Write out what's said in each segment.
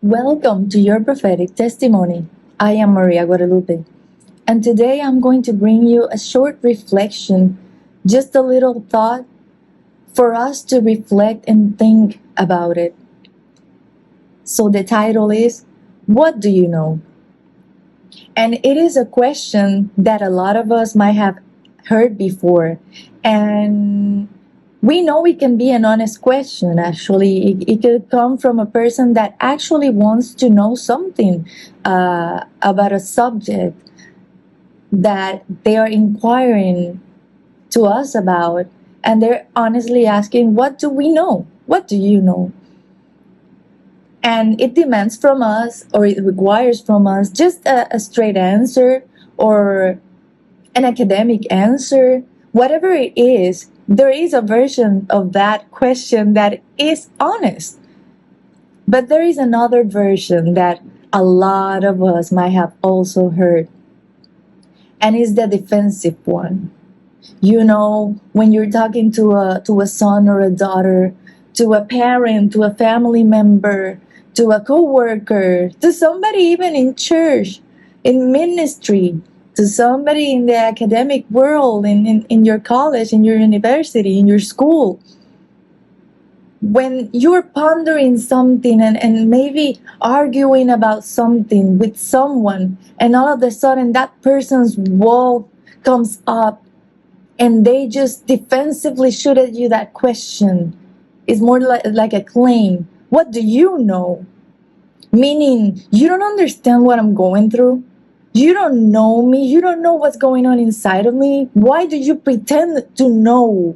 Welcome to your prophetic testimony. I am Maria Guadalupe, and today I'm going to bring you a short reflection, just a little thought for us to reflect and think about it. So the title is, What do you know? And it is a question that a lot of us might have heard before, and we know it can be an honest question. Actually, it could come from a person that actually wants to know something about a subject that they are inquiring to us about, and they're honestly asking, what do we know? What do you know? And it demands from us, or it requires from us, just a straight answer or an academic answer. Whatever it is, there is a version of that question that is honest. But there is another version that a lot of us might have also heard, and it's the defensive one. You know, when you're talking to a son or a daughter, to a parent, to a family member, to a coworker, to somebody even in church, in ministry, to somebody in the academic world, in your college, in your university, in your school. When you're pondering something and maybe arguing about something with someone, and all of a sudden that person's wall comes up and they just defensively shoot at you that question. It's more like a claim. What do you know? Meaning, you don't understand what I'm going through. You don't know me. You don't know what's going on inside of me. Why do you pretend to know?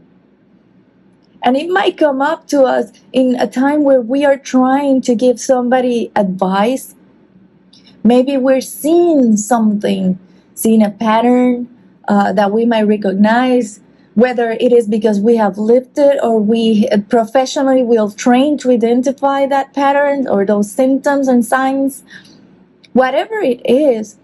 And it might come up to us in a time where we are trying to give somebody advice. Maybe we're seeing something, seeing a pattern that we might recognize, whether it is because we have lived it or we professionally will train to identify that pattern or those symptoms and signs. Whatever it is,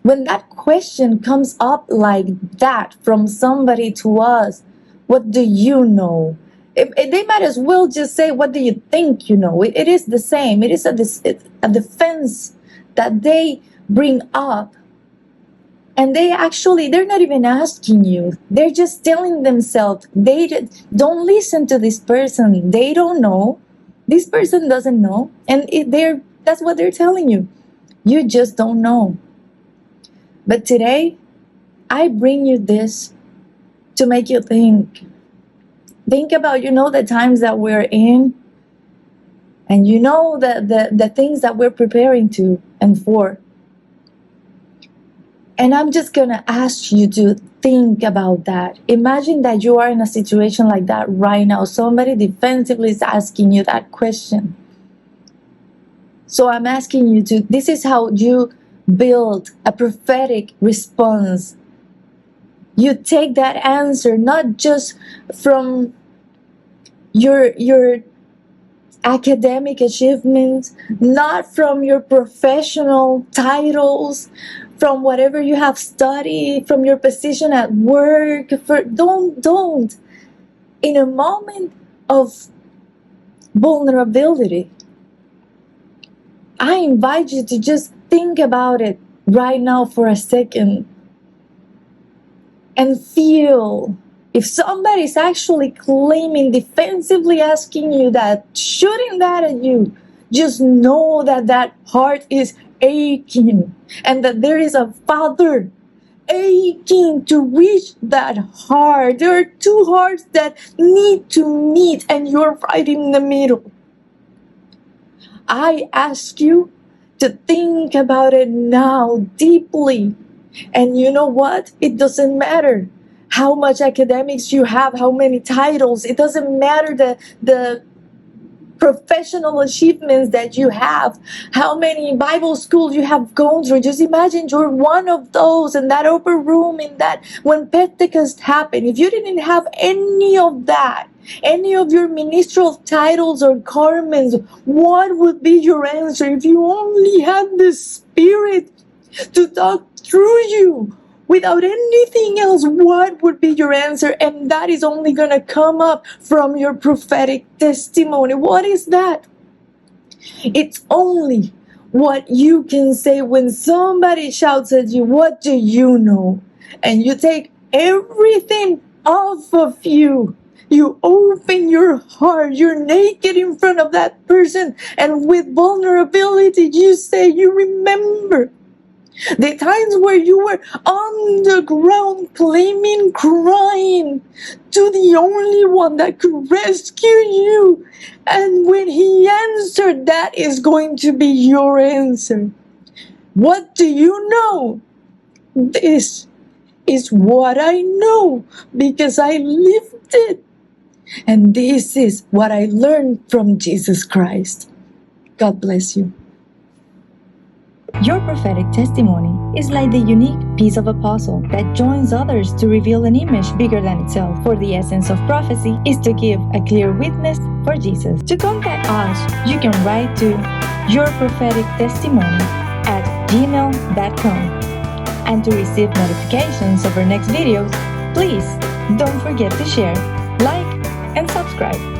when that question comes up like that from somebody to us, what do you know? They might as well just say, what do you think you know? It is the same. It is a defense that they bring up. And they're not even asking you. They're just telling themselves, don't listen to this person. They don't know. This person doesn't know. And that's what they're telling you. You just don't know. But today, I bring you this to make you think. Think about, the times that we're in, and the things that we're preparing to and for. And I'm just going to ask you to think about that. Imagine that you are in a situation like that right now. Somebody defensively is asking you that question. So I'm asking you this is how you build a prophetic response. You take that answer not just from your academic achievements, not from your professional titles, from whatever you have studied, from your position at work. Don't. In a moment of vulnerability, I invite you to just think about it right now for a second and feel. If somebody's actually claiming, defensively asking you that, shooting that at you, just know that heart is aching and that there is a Father aching to reach that heart. There are two hearts that need to meet, and you're right in the middle. I ask you to think about it now deeply. And you know what? It doesn't matter how much academics you have, how many titles. It doesn't matter the professional achievements that you have, how many Bible schools you have gone through. Just imagine you're one of those in that upper room when Pentecost happened. If you didn't have any of that, any of your ministerial titles or garments, what would be your answer? If you only had the Spirit to talk through you without anything else, what would be your answer? And that is only going to come up from your prophetic testimony. What is that? It's only what you can say when somebody shouts at you, "What do you know?" And you take everything off of you. You open your heart, you're naked in front of that person, and with vulnerability, you say, you remember the times where you were on the ground, claiming, crying to the only one that could rescue you. And when he answered, that is going to be your answer. What do you know? This is what I know because I lived it. And this is what I learned from Jesus Christ. God bless you. Your prophetic testimony is like the unique piece of a puzzle that joins others to reveal an image bigger than itself. For the essence of prophecy is to give a clear witness for Jesus. To contact us, you can write to yourprophetictestimony@gmail.com. And to receive notifications of our next videos, please don't forget to share, like, and subscribe.